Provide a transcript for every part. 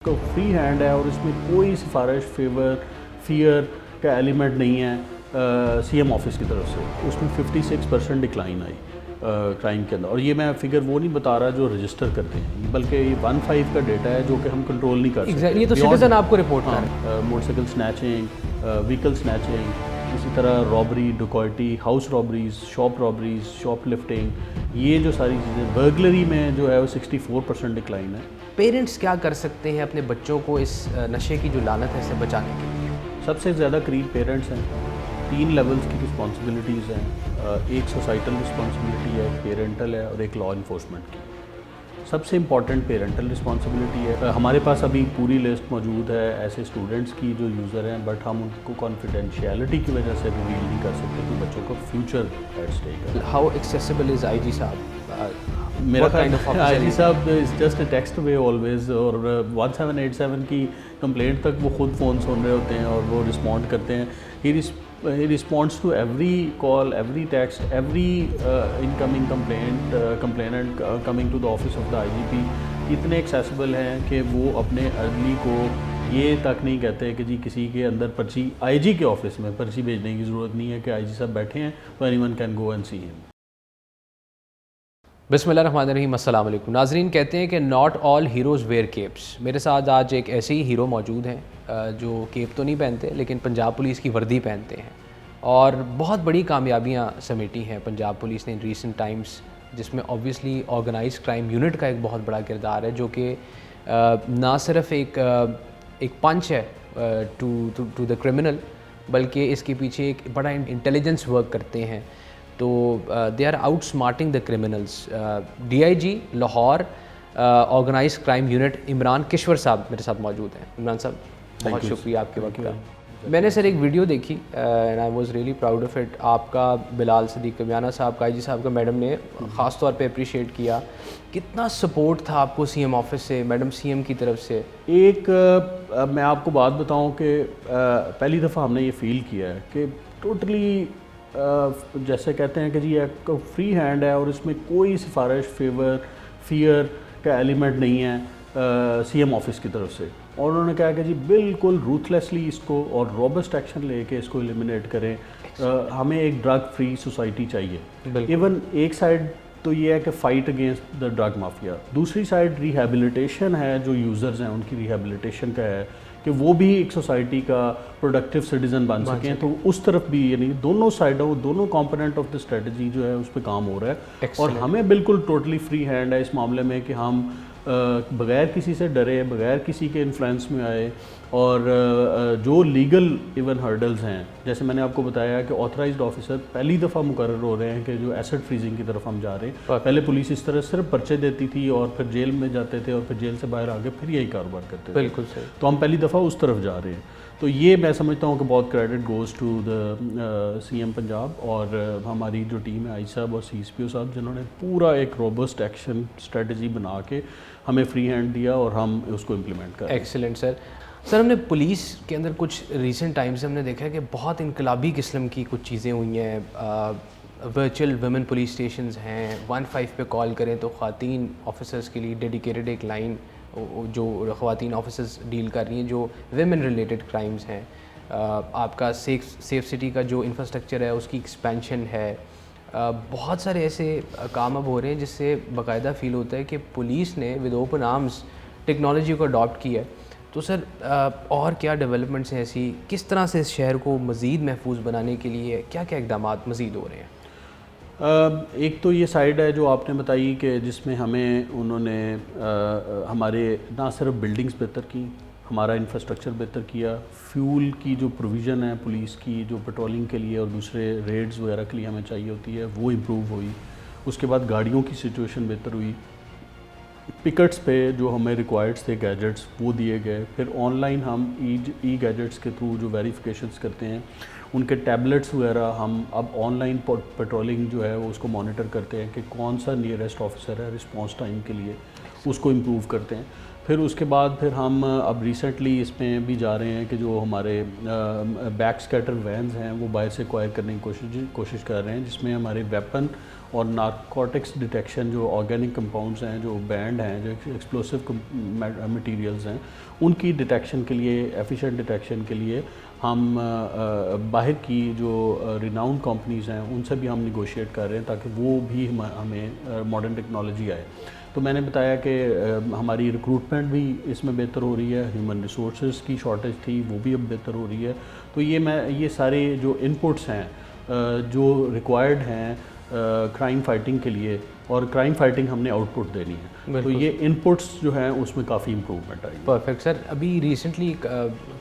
تو free hand ہے اور اس میں کوئی سفارش فیئر کا ایلیمنٹ نہیں ہے سی ایم آفس کی طرف سے. اس میں 56% ڈکلائن آئی کرائم کے اندر. اور یہ میں فگر وہ نہیں بتا رہا جو رجسٹر کرتے ہیں، بلکہ یہ 1.5 کا ڈیٹا ہے جو کہ ہم کنٹرول نہیں کر سکتے. یہ تو سٹیزن آپ کو رپورٹ کر رہے ہیں. Motor cycle snatching, vehicle snatching, اسی طرح rabri, ڈکوائٹی، house robberies, shop lifting, یہ جو ساری چیزیں. برگلری میں جو ہے وہ 64% ڈکلائن ہے. پیرنٹس کیا کر سکتے ہیں اپنے بچوں کو اس نشے کی جو لعنت ہے سے بچانے کے لیے؟ سب سے زیادہ قریب پیرنٹس ہیں. 3 لیولز کی رسپانسبلٹیز ہیں. ایک سوسائٹل رسپانسبلٹی ہے، ایک پیرنٹل ہے اور ایک لا انفورسمنٹ کی. سب سے امپورٹنٹ پیرنٹل رسپانسبلٹی ہے. ہمارے پاس ابھی پوری لسٹ موجود ہے ایسے اسٹوڈنٹس کی جو یوزر ہیں، بٹ ہم ان کو کانفیڈینشیلٹی کی وجہ سے ریویل نہیں کر سکتے کہ بچوں کا فیوچر ایٹ اسٹیک ہے. ہاؤ ایکسیسیبل از آئی جی صاحب؟ میرا خیال آئی جی صاحب is just a text way always. اور 1787 کی کمپلینٹ تک وہ خود فون سن رہے ہوتے ہیں اور وہ رسپونڈ کرتے ہیں. He responds to every call, every text, every incoming complainant coming to the office of the IGP. اتنے ایکسیسیبل ہیں کہ وہ اپنے ارلی کو یہ تک نہیں کہتے کہ جی کسی کے اندر پرچی آئی جی کے آفس میں پرچی بھیجنے کی ضرورت نہیں ہے کہ آئی جی صاحب بیٹھے ہیں تو anyone can go and see him. بسم اللہ الرحمن الرحیم. السلام علیکم ناظرین. کہتے ہیں کہ not all heroes where keeps. میرے ساتھ آج ایک ایسے ہی ہیرو موجود ہیں جو کیپ تو نہیں پہنتے لیکن پنجاب پولیس کی وردی پہنتے ہیں اور بہت بڑی کامیابیاں سمیٹی ہیں پنجاب پولیس نے ان ریسنٹ ٹائمز، جس میں اوبویسلی آرگنائز کرائم یونٹ کا ایک بہت بڑا کردار ہے، جو کہ نہ صرف ایک پنچ ہے ٹو دا کرمنل، بلکہ اس کے پیچھے ایک بڑا انٹیلیجنس ورک کرتے ہیں. تو they are outsmarting the criminals. D I G Lahore organise crime unit Imran Kishwar صاحب میرے ساتھ موجود ہیں. عمران صاحب بہت شکریہ آپ کے وقت کا. میں نے سر ایک ویڈیو دیکھی and I was really proud of it. آپ کا بلال صدیق کمیانہ صاحب کا آئی جی صاحب کا میڈم نے خاص طور پہ اپریشیٹ کیا. کتنا سپورٹ تھا آپ کو سی ایم آفس سے، میڈم سی ایم کی طرف سے؟ ایک میں آپ کو بات بتاؤں کہ پہلی دفعہ ہم نے یہ فیل کیا ہے کہ ٹوٹلی جیسے کہتے ہیں کہ جی ایک فری ہینڈ ہے اور اس میں کوئی سفارش فیئر کا ایلیمنٹ نہیں ہے سی ایم آفس کی طرف سے. اور انہوں نے کہا کہ جی بالکل روتھلیسلی اس کو اور روبسٹ ایکشن لے کے اس کو ایلیمنیٹ کریں. ہمیں ایک ڈرگ فری سوسائٹی چاہیے. ایون ایک سائڈ تو یہ ہے کہ fight against the drug mafia, دوسری سائڈ ریہیبلیٹیشن ہے، جو یوزرز ہیں ان کی ریہیبلیٹیشن کا ہے کہ وہ بھی ایک سوسائٹی کا پروڈکٹیو سٹیزن بن سکیں. تو اس طرف بھی یعنی دونوں سائڈوں دونوں کمپوننٹ آف دا اسٹریٹجی جو ہے اس پہ کام ہو رہا ہے. اور ہمیں بالکل ٹوٹلی فری ہینڈ ہے اس معاملے میں کہ ہم بغیر کسی سے ڈرے، بغیر کسی کے انفلوئنس میں آئے، اور جو لیگل ایون ہرڈلز ہیں جیسے میں نے آپ کو بتایا کہ آتھرائزڈ آفیسر پہلی دفعہ مقرر ہو رہے ہیں کہ جو ایسٹ فریزنگ کی طرف ہم جا رہے ہیں. پہلے پولیس اس طرح صرف پرچے دیتی تھی اور پھر جیل میں جاتے تھے اور پھر جیل سے باہر آگے پھر یہی کاروبار کرتے تھے. بالکل صحیح. تو ہم پہلی دفعہ اس طرف جا رہے ہیں. تو یہ میں سمجھتا ہوں کہ بہت credit goes to the C M Punjab اور ہماری جو ٹیم ہے آئی صاحب اور سی ایس پی او صاحب، جنہوں نے پورا ایک روبسٹ ایکشن اسٹریٹجی بنا کے ہمیں فری ہینڈ دیا اور ہم اس کو امپلیمنٹ کر رہے ہیں. ایکسیلنٹ سر. سر ہم نے پولیس کے اندر کچھ ریسنٹ ٹائمز ہم نے دیکھا ہے کہ بہت انقلابی قسم کی کچھ چیزیں ہوئی ہیں. ورچوئل ویمن پولیس اسٹیشنز ہیں. 15 پہ کال کریں تو خواتین آفیسرز کے لیے ڈیڈیکیٹڈ ایک لائن جو خواتین آفیسرز ڈیل کر رہی ہیں جو ویمن ریلیٹڈ کرائمز ہیں. آپ کا سیف سٹی کا جو انفراسٹرکچر ہے اس کی ایکسپینشن ہے. بہت سارے ایسے کام اب ہو رہے ہیں جس سے باقاعدہ فیل ہوتا ہے کہ پولیس نے ود اوپن آرمز ٹیکنالوجی کو اڈاپٹ کیا ہے. تو سر اور کیا ڈیولپمنٹس ہیں ایسی؟ کس طرح سے اس شہر کو مزید محفوظ بنانے کے لیے کیا کیا اقدامات مزید ہو رہے ہیں؟ ایک تو یہ سائڈ ہے جو آپ نے بتائی کہ جس میں ہمیں انہوں نے ہمارے نہ صرف بلڈنگز بہتر کی، ہمارا انفراسٹرکچر بہتر کیا، فیول کی جو پروویژن ہے پولیس کی جو پیٹرولنگ کے لیے اور دوسرے ریڈز وغیرہ کے لیے ہمیں چاہیے ہوتی ہے وہ امپروو ہوئی. اس کے بعد گاڑیوں کی سچویشن بہتر ہوئی. پکٹس پہ جو ہمیں ریکوائرڈس تھے گیجٹس وہ دیے گئے. پھر آن لائن ہم ای گیجٹس کے تھرو جو ویریفیکیشنس کرتے ہیں ان کے ٹیبلٹس وغیرہ ہم اب آن لائن پیٹرولنگ جو ہے وہ اس کو مانیٹر کرتے ہیں کہ کون سا نیئرسٹ آفیسر ہے رسپانس ٹائم کے لیے، اس کو امپروو کرتے ہیں. پھر اس کے بعد پھر ہم اب ریسنٹلی اس میں بھی جا رہے ہیں کہ جو ہمارے بیک سکیٹر وینز ہیں وہ باہر سے ایکوائر کرنے کی کوشش کر رہے ہیں، جس میں ہمارے ویپن اور نارکوٹکس ڈیٹیکشن، جو آرگینک کمپاؤنڈز ہیں، جو بینڈ ہیں، جو ایکسپلوسو مٹیریلز ہیں، ان کی ڈیٹیکشن کے لیے، ایفیشینٹ ڈیٹیکشن کے لیے ہم باہر کی جو ریناؤنڈ کمپنیز ہیں ان سے بھی ہم نیگوشیٹ کر رہے ہیں تاکہ وہ بھی ہمیں ماڈرن ٹیکنالوجی آئے. تو میں نے بتایا کہ ہماری ریکروٹمنٹ بھی اس میں بہتر ہو رہی ہے، ہیومن ریسورسز کی شارٹیج تھی وہ بھی اب بہتر ہو رہی ہے. تو یہ سارے جو انپٹس ہیں جو ریکوائرڈ ہیں کرائم فائٹنگ کے لیے، اور کرائم فائٹنگ ہم نے آؤٹ پٹ دینی ہے، تو یہ انپٹس جو ہیں اس میں کافی امپرومنٹ آئی. پرفیکٹ سر. ابھی ریسنٹلی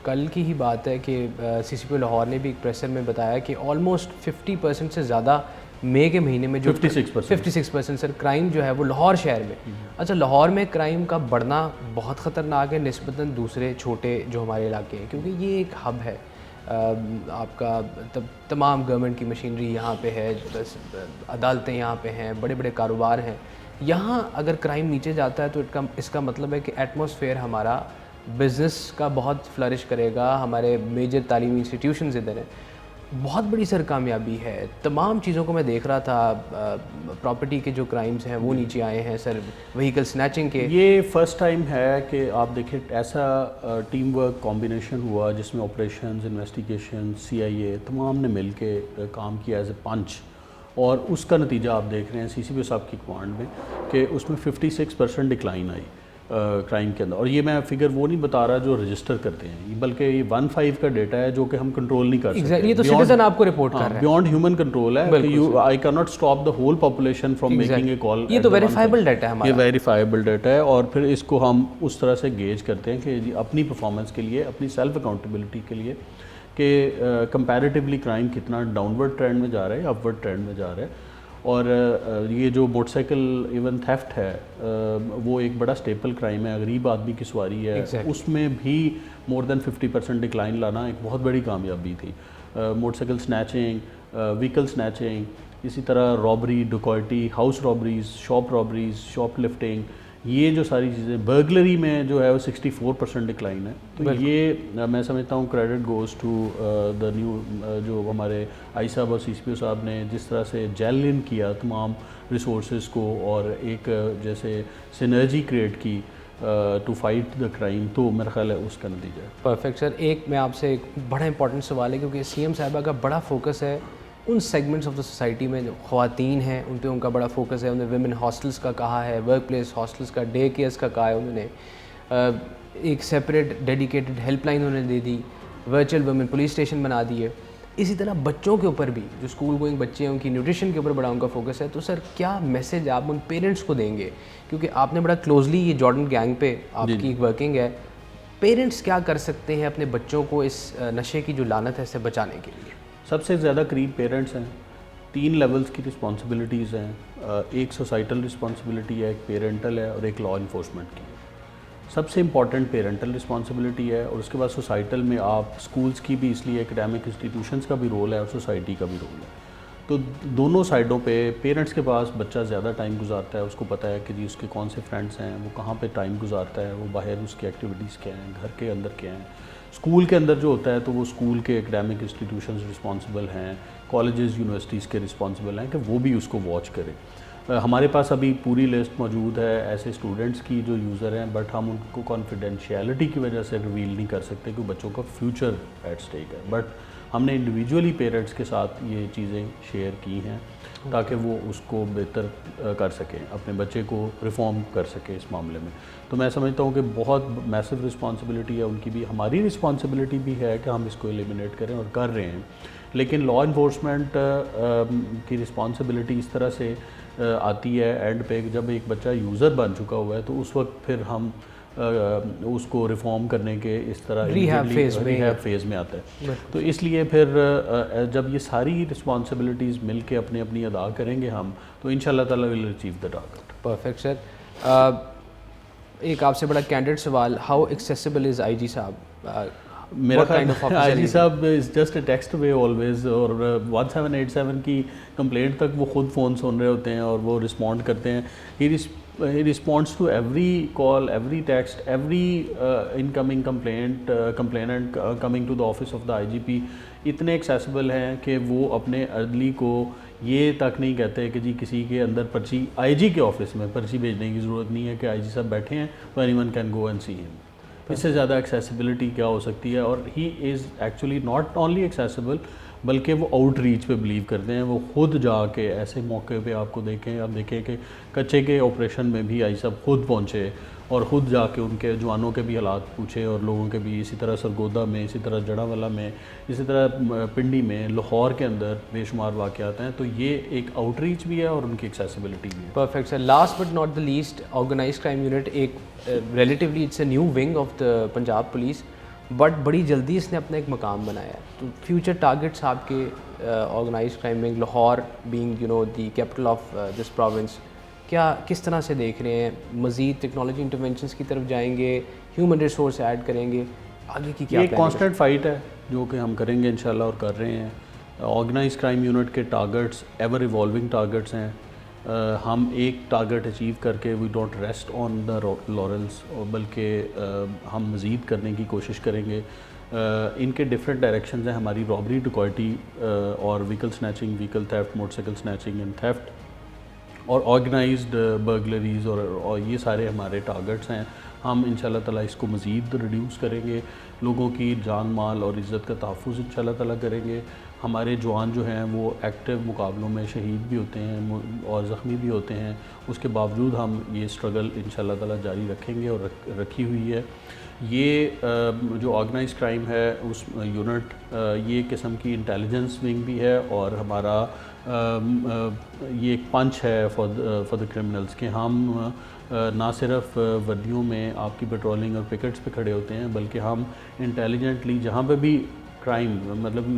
کل کی ہی بات ہے کہ سی سی پی او لاہور نے بھی ایک پریسر میں بتایا کہ آلموسٹ 50% سے زیادہ مئی کے مہینے میں جو 56% سر کرائم جو ہے وہ لاہور شہر میں. اچھا، لاہور میں کرائم کا بڑھنا بہت خطرناک ہے نسبتاً دوسرے چھوٹے جو ہمارے علاقے ہیں، کیونکہ یہ ایک ہب ہے آپ کا، تمام گورنمنٹ کی مشینری یہاں پہ ہے، عدالتیں یہاں پہ ہیں، بڑے بڑے کاروبار ہیں. یہاں اگر کرائم نیچے جاتا ہے تو اس کا مطلب ہے کہ ایٹماسفیئر ہمارا بزنس کا بہت فلرش کرے گا. ہمارے میجر تعلیمی انسٹیٹیوشنز ادھر ہیں. بہت بڑی سر کامیابی ہے. تمام چیزوں کو میں دیکھ رہا تھا، پراپرٹی کے جو کرائمز ہیں وہ نیچے آئے ہیں سر، وہیکل سنیچنگ کے. یہ فرسٹ ٹائم ہے کہ آپ دیکھیں ایسا ٹیم ورک کمبینیشن ہوا جس میں آپریشنز، انویسٹیگیشن، CIA تمام نے مل کے کام کیا ایز اے پنچ، اور اس کا نتیجہ آپ دیکھ رہے ہیں سی سی پی او صاحب کی کمانڈ میں کہ اس میں 56% ڈکلائن آئی کرائم کے اندر. اور یہ میں فگر وہ نہیں بتا رہا جو رجسٹر کرتے ہیں، بلکہ یہ 1.5 کا ڈیٹا ہے جو کہ ہم کنٹرول نہیں کر سکتے. یہ تو سٹیزن آپ کو رپورٹ کر رہے ہیں، بیونڈ ہیومن کنٹرول ہے کہ I can not stop the whole population from making a call. یہ تو ویریفائبل ڈیٹا ہے ہمارا، یہ ویریفائبل ڈیٹا ہے، اور پھر اس کو ہم اس طرح سے گیج کرتے ہیں کہ اپنی پرفارمنس کے لیے، اپنی سیلف اکاؤنٹیبلٹی کے لیے کہ کمپیریٹیولی کرائم کتنا ڈاؤن ورڈ ٹرینڈ میں جا رہا ہے یا اپ ورڈ ٹرینڈ میں جا رہا ہے. اور یہ جو موٹر سائیکل ایون تھیفٹ ہے وہ ایک بڑا اسٹیپل کرائم ہے، غریب آدمی کی سواری ہے، اس میں بھی مور دین 50% ڈکلائن لانا ایک بہت بڑی کامیابی تھی. Motor cycle snatching, vehicle snatching, اسی طرح rabri, ڈکوئٹی، house robberies, shop lifting, یہ جو ساری چیزیں، برگلری میں جو ہے وہ 64% ڈکلائن ہے. تو یہ میں سمجھتا ہوں credit goes to the new, جو ہمارے آئی صاحب اور سی سی پی او صاحب نے جس طرح سے جیل ان کیا تمام ریسورسز کو اور ایک جیسے سینرجی کریٹ کی ٹو فائٹ دا کرائم، تو میرا خیال ہے اس کا نتیجہ ہے. Perfect sir. ایک میں آپ سے ایک بڑا امپورٹنٹ سوال ہے، کیونکہ سی ایم صاحبہ کا بڑا فوکس ہے ان سیگمنٹس آف دا سوسائٹی میں جو خواتین ہیں، ان پہ ان کا بڑا فوکس ہے. انہوں نے ویمن ہاسٹلس کا کہا ہے، ورک پلیس ہاسٹلس کا، ڈے کیئرس کا کہا ہے. انہوں نے ایک سیپریٹ ڈیڈیکیٹڈ ہیلپ لائن انہوں نے دے دی، ورچوئل ویمن پولیس اسٹیشن بنا دیے. اسی طرح بچوں کے اوپر بھی، جو اسکول گوئنگ بچے ہیں، ان کی نیوٹریشن کے اوپر بڑا ان کا فوکس ہے. تو سر کیا میسج آپ ان پیرنٹس کو دیں گے، کیونکہ آپ نے بڑا کلوزلی یہ جارڈن گینگ پہ آپ کی ورکنگ ہے، پیرنٹس کیا کر سکتے ہیں اپنے بچوں کو اس نشے کی جو لعنت ہے اس سے بچانے کے لیے؟ سب سے زیادہ قریب پیرنٹس ہیں. 3 لیولز کی رسپانسبلٹیز ہیں. ایک سوسائٹل رسپانسبلٹی ہے، ایک پیرنٹل ہے، اور ایک لا انفورسمنٹ کی ہے. سب سے امپورٹنٹ پیرنٹل رسپانسبلٹی ہے، اور اس کے بعد سوسائٹل میں آپ سکولز کی بھی، اس لیے اکیڈیمک انسٹیٹیوشنز کا بھی رول ہے اور سوسائٹی کا بھی رول ہے. تو دونوں سائڈوں پہ پیرنٹس کے پاس بچہ زیادہ ٹائم گزارتا ہے، اس کو پتہ ہے کہ جی اس کے کون سے فرینڈس ہیں، وہ کہاں پہ ٹائم گزارتا ہے، وہ باہر اس کی ایکٹیویٹیز کیا ہیں، گھر کے اندر کیا ہیں. اسکول کے اندر جو ہوتا ہے تو وہ اسکول کے اکیڈیمک انسٹیٹیوشنز رسپانسبل ہیں، کالجز یونیورسٹیز کے رسپانسبل ہیں کہ وہ بھی اس کو واچ کریں. ہمارے پاس ابھی پوری لسٹ موجود ہے ایسے اسٹوڈنٹس کی جو یوزر ہیں، بٹ ہم ان کو کانفیڈینشیلٹی کی وجہ سے ریویل نہیں کر سکتے کہ بچوں کا فیوچر ایٹ اسٹیک ہے. بٹ ہم نے انڈیویجولی پیرنٹس کے ساتھ یہ چیزیں شیئر کی ہیں تاکہ وہ اس کو بہتر کر سکیں، اپنے بچے کو ریفارم کر سکیں اس معاملے میں. تو میں سمجھتا ہوں کہ بہت میسو رسپانسبلٹی ہے ان کی بھی، ہماری رسپانسبلٹی بھی ہے کہ ہم اس کو ایلیمینیٹ کریں اور کر رہے ہیں. لیکن لا انفورسمنٹ کی رسپانسبلٹی اس طرح سے آتی ہے اینڈ پہ جب ایک بچہ یوزر بن چکا ہوا ہے تو اس وقت پھر ہم اس کو ریفارم کرنے کے اس طرح ریہیب فیز میں آتا ہے. تو اس لیے پھر جب یہ ساری رسپانسبلٹیز مل کے اپنی اپنی ادا کریں گے ہم، تو ان شاء اللہ تعالیٰ will achieve the target. Perfect sir. ایک آپ سے بڑا کینڈیڈ سوال، ہاؤ ایکسیسیبل از آئی جی صاحب؟ میرا آئی جی صاحب is just a text way always, اور 1787 کی کمپلینٹ تک وہ خود فون سن رہے ہوتے ہیں اور وہ رسپونڈ کرتے ہیں. he responds to every call, every text, every incoming complainant coming to the office of the IGP. اتنے ایکسیسیبل ہیں کہ وہ اپنے عدلی کو یہ تک نہیں کہتے کہ جی کسی کے اندر پرچی آئی جی کے آفس میں پرچی بھیجنے کی ضرورت نہیں ہے کہ آئی جی صاحب بیٹھے ہیں تو anyone can go and see him. اس سے زیادہ ایکسیسیبلٹی کیا ہو سکتی ہے. اور he is actually not only accessible بلکہ وہ آؤٹ ریچ پہ بلیو کرتے ہیں. وہ خود جا کے ایسے موقع پہ آپ کو دیکھیں، آپ دیکھیں کہ کچے کے آپریشن میں بھی آئی صاحب خود پہنچے اور خود جا کے ان کے جوانوں کے بھی حالات پوچھے، اور لوگوں کے بھی. اسی طرح سرگودا میں، اسی طرح جڑاوالا میں، اسی طرح پنڈی میں، لاہور کے اندر بے شمار واقعات ہیں. تو یہ ایک آؤٹ ریچ بھی ہے اور ان کی ایکسیسیبلٹی بھی ہے. Perfect sir. Last but not the least, organise crime unit ایک relatively it's a new wing of the Punjab police, but بڑی جلدی اس نے اپنا ایک مقام بنایا ہے. تو فیوچر ٹارگیٹس آپ کے organise crime wing Lahore being the capital of this province, کیا کس طرح سے دیکھ رہے ہیں؟ مزید ٹیکنالوجی انٹرونشنس کی طرف جائیں گے، ہیومن ریسورس ایڈ کریں گے، آگے کی کیا؟ یہ کانسٹنٹ فائٹ ہے جو کہ ہم کریں گے انشاءاللہ اور کر رہے ہیں. آرگنائز کرائم یونٹ کے ٹارگیٹس ایور ایوالونگ ٹارگیٹس ہیں. ہم ایک ٹارگیٹ اچیو کر کے وی ڈونٹ ریسٹ آن دا لورلس، بلکہ ہم مزید کرنے کی کوشش کریں گے. ان کے ڈفرینٹ ڈائریکشنز ہیں ہماری: رابری، ڈکوئٹی اور vehicle snatching, vehicle theft, motor cycle snatching and theft, اور آرگنائزڈ برگلریز، اور یہ سارے ہمارے ٹارگیٹس ہیں. ہم انشاءاللہ تعالیٰ اس کو مزید ریڈیوس کریں گے. لوگوں کی جان مال اور عزت کا تحفظ انشاءاللہ تعالیٰ کریں گے. ہمارے جوان جو ہیں وہ ایکٹیو مقابلوں میں شہید بھی ہوتے ہیں اور زخمی بھی ہوتے ہیں. اس کے باوجود ہم یہ اسٹرگل انشاءاللہ تعالیٰ جاری رکھیں گے اور رکھی ہوئی ہے. یہ جو آرگنائز کرائم ہے اس یونٹ، یہ قسم کی انٹیلیجنس ونگ بھی ہے، اور ہمارا یہ ایک پنچ ہے فار دا کرمنلز کہ ہم نہ صرف وردیوں میں آپ کی پیٹرولنگ اور پکٹس پہ کھڑے ہوتے ہیں، بلکہ ہم انٹیلیجنٹلی جہاں پہ بھی کرائم، مطلب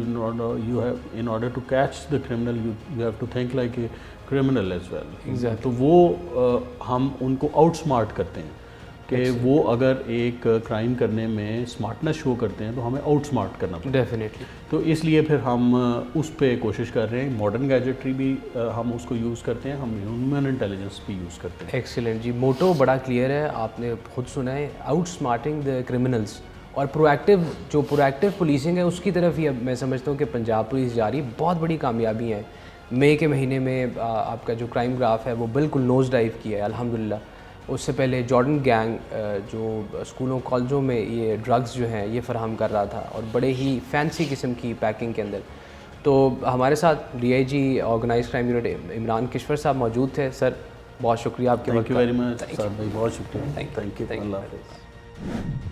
you have in order to catch the criminal you have to think like a criminal as well. تو وہ ہم ان کو آؤٹ سمارٹ کرتے ہیں کہ وہ اگر ایک کرائم کرنے میں اسمارٹنس شو کرتے ہیں تو ہمیں آؤٹ سمارٹ کرنا پڑتا ہے. ڈیفینیٹلی. تو اس لیے پھر ہم اس پہ کوشش کر رہے ہیں. ماڈرن گیجٹری بھی ہم اس کو یوز کرتے ہیں، ہم ہیومن انٹیلیجنس بھی یوز کرتے ہیں. ایکسیلنٹ جی. موٹو بڑا کلیئر ہے، آپ نے خود سنا ہے، آؤٹ سمارٹنگ دا کرمنلز. اور جو پرویکٹیو پولیسنگ ہے اس کی طرف ہی اب میں سمجھتا ہوں کہ پنجاب پولیس جا رہی. بہت بڑی کامیابی ہیں. مئی کے مہینے میں آپ کا جو کرائم گراف ہے وہ بالکل نوز ڈائیو کیا ہے الحمدللہ. اس سے پہلے جارڈن گینگ جو اسکولوں کالجوں میں یہ ڈرگز جو ہیں یہ فراہم کر رہا تھا، اور بڑے ہی فینسی قسم کی پیکنگ کے اندر. تو ہمارے ساتھ D I G organise crime unit Imran Kishwar صاحب موجود تھے. سر بہت شکریہ آپ کے وقت. Thank you very much sir بھائی، بہت شکریہ. Thank you. اللہ حافظ.